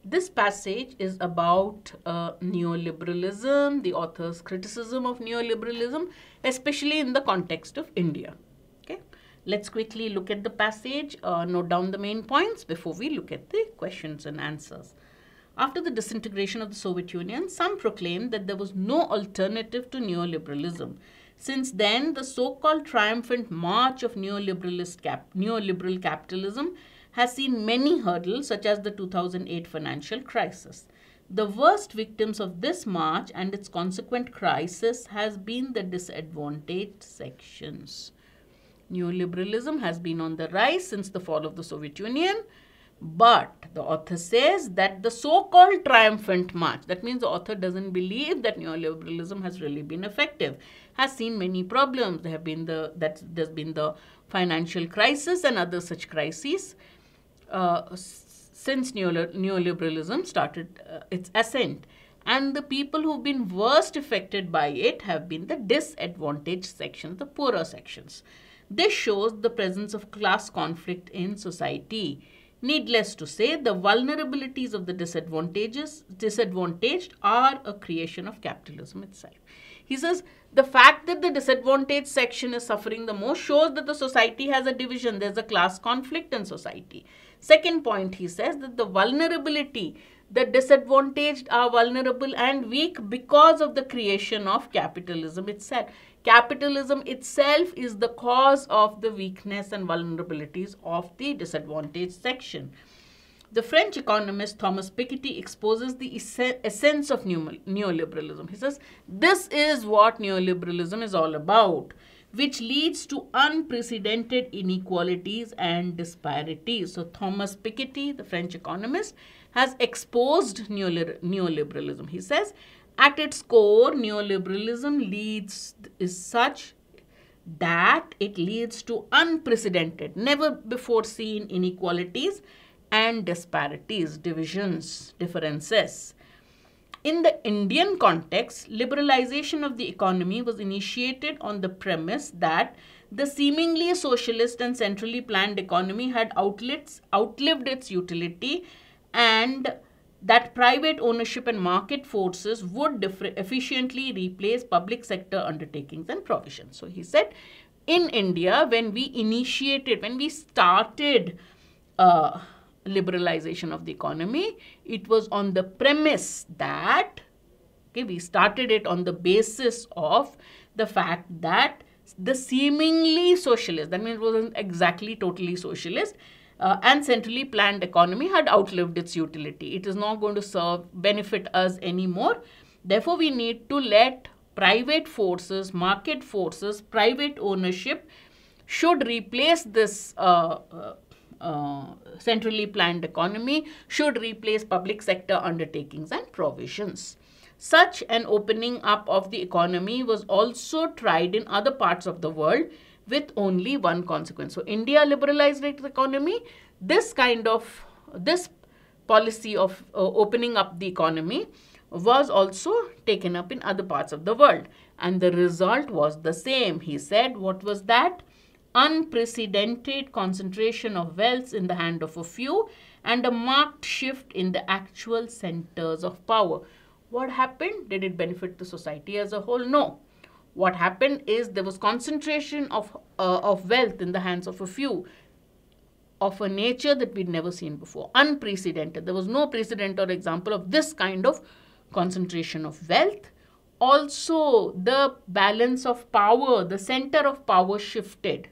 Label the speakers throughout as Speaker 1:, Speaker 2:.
Speaker 1: This passage is about neoliberalism, the author's criticism of neoliberalism, especially in the context of India. Okay, let's quickly look at the passage, note down the main points before we look at the questions and answers. After the disintegration of the Soviet Union, some proclaimed that there was no alternative to neoliberalism. Since then, the so-called triumphant march of neoliberal capitalism has seen many hurdles, such as the 2008 financial crisis. The worst victims of this march and its consequent crisis has been the disadvantaged sections. Neoliberalism has been on the rise since the fall of the Soviet Union. But the author says that the so-called triumphant march, that means the author doesn't believe that neoliberalism has really been effective, has seen many problems. There's been the financial crisis and other such crises since neoliberalism started its ascent. And the people who've been worst affected by it have been the disadvantaged sections, the poorer sections. This shows the presence of class conflict in society. Needless to say, the vulnerabilities of the disadvantaged are a creation of capitalism itself. He says the fact that the disadvantaged section is suffering the most shows that the society has a division. There's a class conflict in society. Second point, he says that the vulnerability, the disadvantaged are vulnerable and weak because of the creation of capitalism itself. Capitalism itself is the cause of the weakness and vulnerabilities of the disadvantaged section. The French economist Thomas Piketty exposes the essence of neoliberalism. He says, this is what neoliberalism is all about, which leads to unprecedented inequalities and disparities. So Thomas Piketty, the French economist, has exposed neoliberalism. He says, at its core, neoliberalism is such that it leads to unprecedented, never before seen inequalities and disparities, divisions, differences. In the Indian context, liberalization of the economy was initiated on the premise that the seemingly socialist and centrally planned economy had outlived its utility, and that private ownership and market forces would efficiently replace public sector undertakings and provisions. So he said, in India, when we started liberalization of the economy, it was on the premise that, okay, we started it on the basis of the fact that the seemingly socialist, that means it wasn't exactly totally socialist, and centrally planned economy had outlived its utility. It is not going to benefit us anymore. Therefore, we need to let private forces, market forces, private ownership should replace this centrally planned economy, should replace public sector undertakings and provisions. Such an opening up of the economy was also tried in other parts of the world with only one consequence. So India liberalized its economy. This policy of opening up the economy was also taken up in other parts of the world. And the result was the same. He said, what was that? Unprecedented concentration of wealth in the hand of a few and a marked shift in the actual centers of power. What happened? Did it benefit the society as a whole? No. What happened is there was concentration of wealth in the hands of a few of a nature that we'd never seen before. Unprecedented. There was no precedent or example of this kind of concentration of wealth. Also, the balance of power, the center of power shifted.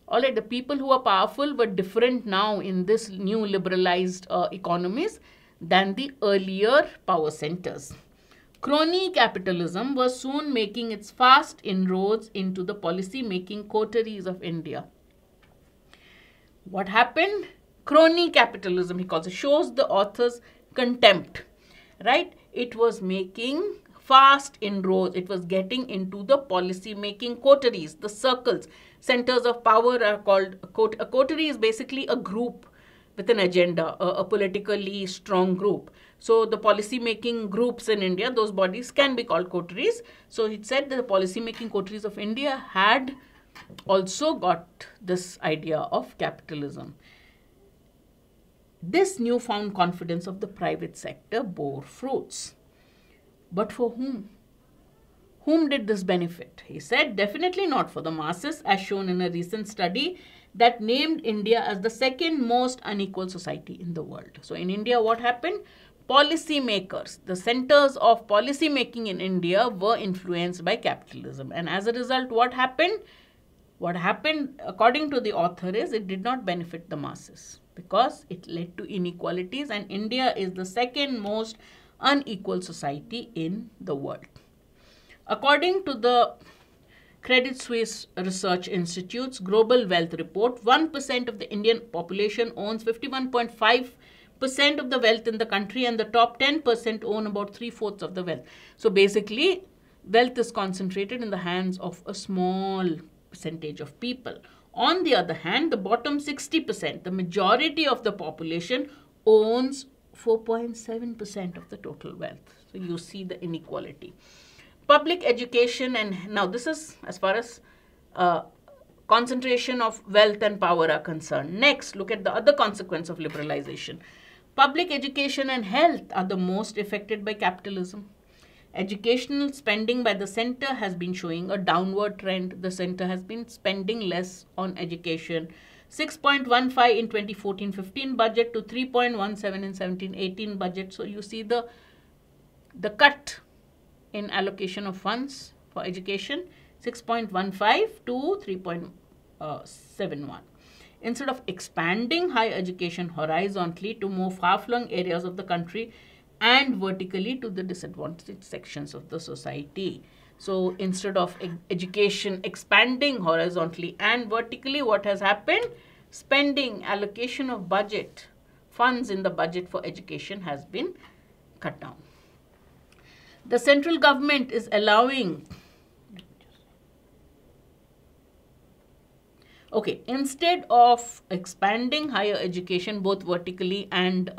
Speaker 1: All right, the people who are powerful were different now in this new liberalized economies than the earlier power centers. Crony capitalism was soon making its fast inroads into the policy-making coteries of India. What happened? Crony capitalism, he calls it, shows the author's contempt, right? It was making fast inroads. It was getting into the policy-making coteries, the circles. Centers of power are called, a coterie is basically a group with an agenda, a politically strong group. So the policy-making groups in India, those bodies can be called coteries. So it said that the policy-making coteries of India had also got this idea of capitalism. this newfound confidence of the private sector bore fruits. But for whom? Whom did this benefit? He said, definitely not for the masses, as shown in a recent study that named India as the second most unequal society in the world. So in India, what happened? Policy makers, the centers of policy making in India were influenced by capitalism. And as a result, what happened? What happened, according to the author, is it did not benefit the masses because it led to inequalities, and India is the second most unequal society in the world. According to the Credit Suisse Research Institute's Global Wealth Report, 1% of the Indian population owns 51.5% of the wealth in the country, and the top 10% own about 3/4 of the wealth. So basically, wealth is concentrated in the hands of a small percentage of people. On the other hand, the bottom 60%, the majority of the population, owns 4.7% of the total wealth. So you see the inequality. Public education, and now this is as far as concentration of wealth and power are concerned. Next, look at the other consequence of liberalization. Public education and health are the most affected by capitalism. Educational spending by the center has been showing a downward trend. The center has been spending less on education. 6.15 in 2014-15 budget to 3.17 in 17-18 budget. So you see the cut in allocation of funds for education, 6.15 to 3.71. Instead of expanding higher education horizontally to more far-flung areas of the country and vertically to the disadvantaged sections of the society. So instead of education expanding horizontally and vertically, what has happened? Spending, allocation of budget, funds in the budget for education has been cut down. The central government is allowing, instead of expanding higher education both vertically and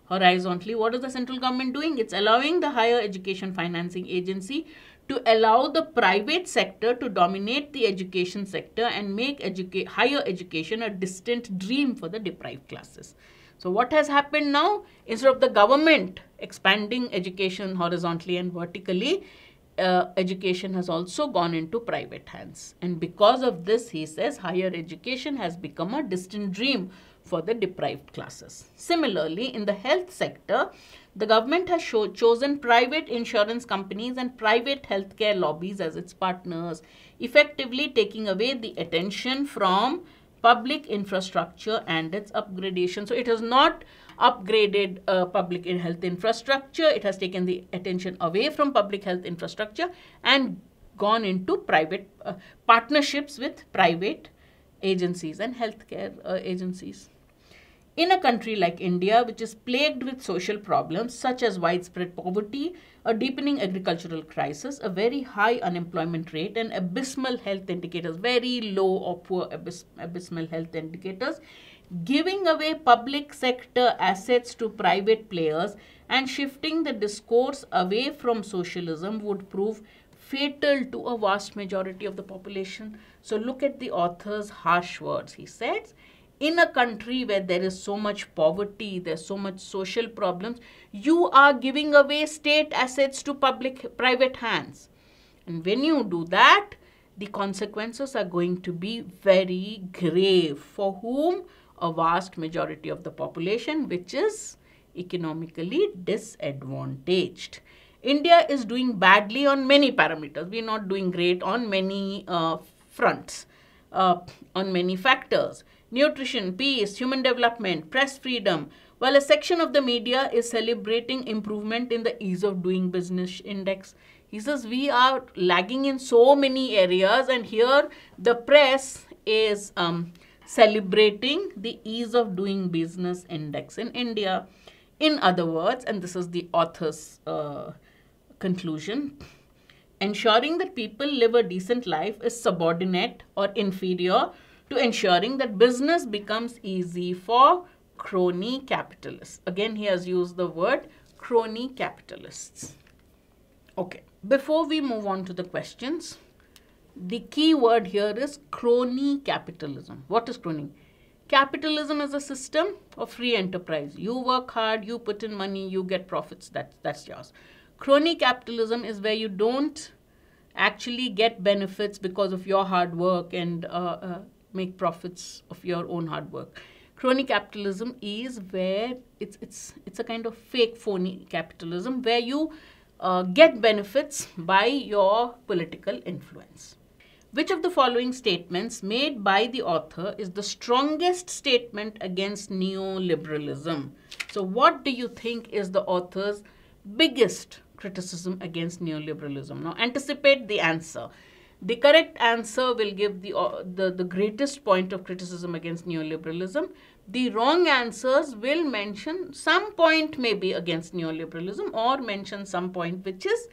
Speaker 1: horizontally, what is the central government doing? It's allowing the Higher Education Financing Agency to allow the private sector to dominate the education sector and make higher education a distant dream for the deprived classes. So what has happened now? Instead of the government expanding education horizontally and vertically, education has also gone into private hands. And because of this, he says, higher education has become a distant dream for the deprived classes. Similarly, in the health sector, the government has chosen private insurance companies and private healthcare lobbies as its partners, effectively taking away the attention from public infrastructure and its upgradation. So it has not upgraded public health infrastructure. It has taken the attention away from public health infrastructure and gone into private partnerships with private agencies and healthcare agencies. In a country like India, which is plagued with social problems such as widespread poverty, a deepening agricultural crisis, a very high unemployment rate, and abysmal health indicators, very low or poor abysmal health indicators, giving away public sector assets to private players and shifting the discourse away from socialism would prove fatal to a vast majority of the population. So look at the author's harsh words. He says, in a country where there is so much poverty, there's so much social problems, you are giving away state assets to private hands. And when you do that, the consequences are going to be very grave. For whom? A vast majority of the population, which is economically disadvantaged. India is doing badly on many parameters. We are not doing great on many fronts, on many factors. Nutrition, peace, human development, press freedom. While a section of the media is celebrating improvement in the ease of doing business index. He says we are lagging in so many areas, and here the press is celebrating the ease of doing business index in India. In other words, and this is the author's conclusion, ensuring that people live a decent life is subordinate or inferior to ensuring that business becomes easy for crony capitalists. Again, he has used the word crony capitalists. Okay, before we move on to the questions, the key word here is crony capitalism. What is crony? Capitalism is a system of free enterprise. You work hard, you put in money, you get profits, that's yours. Crony capitalism is where you don't actually get benefits because of your hard work and make profits of your own hard work. Crony capitalism is where it's a kind of fake, phony capitalism where you get benefits by your political influence. Which of the following statements made by the author is the strongest statement against neoliberalism? So what do you think is the author's biggest criticism against neoliberalism? Now anticipate the answer. The correct answer will give the greatest point of criticism against neoliberalism. The wrong answers will mention some point maybe against neoliberalism or mention some point which is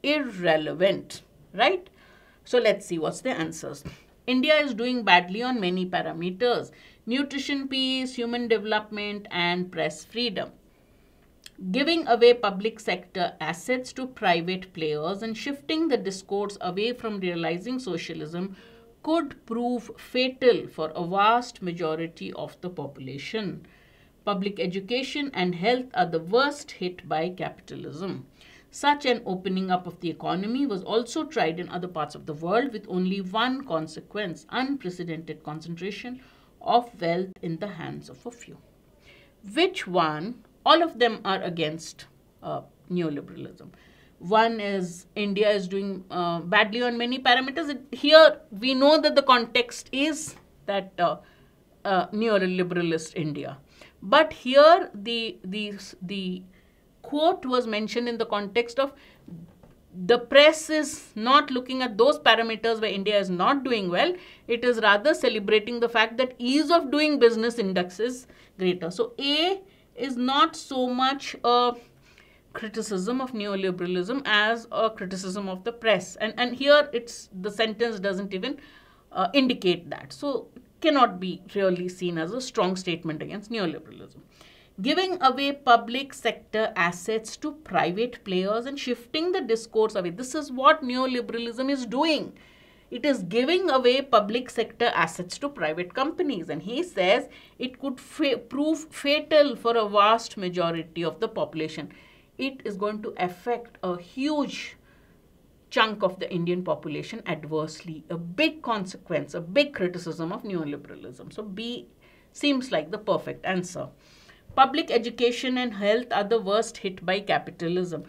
Speaker 1: irrelevant, right? So let's see what's the answers. India is doing badly on many parameters: nutrition, peace, human development, and press freedom. Giving away public sector assets to private players and shifting the discourse away from realizing socialism could prove fatal for a vast majority of the population. Public education and health are the worst hit by capitalism. Such an opening up of the economy was also tried in other parts of the world with only one consequence: unprecedented concentration of wealth in the hands of a few. Which one? All of them are against neoliberalism. One is India is doing badly on many parameters. Here we know that the context is that neoliberalist India. But here the quote was mentioned in the context of the press is not looking at those parameters where India is not doing well. It is rather celebrating the fact that ease of doing business index is greater. So A is not so much a criticism of neoliberalism as a criticism of the press. And here the sentence doesn't even indicate that. So cannot be really seen as a strong statement against neoliberalism. Giving away public sector assets to private players and shifting the discourse away. This is what neoliberalism is doing. It is giving away public sector assets to private companies. And he says it could prove fatal for a vast majority of the population. It is going to affect a huge chunk of the Indian population adversely. A big consequence, a big criticism of neoliberalism. So B seems like the perfect answer. Public education and health are the worst hit by capitalism.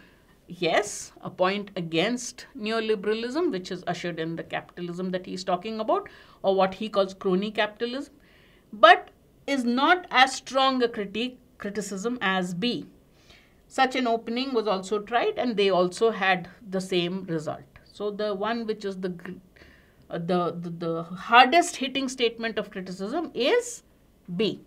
Speaker 1: Yes, a point against neoliberalism, which is ushered in the capitalism that he's talking about, or what he calls crony capitalism, but is not as strong a criticism as B. Such an opening was also tried and they also had the same result. So the one which is the hardest hitting statement of criticism is B.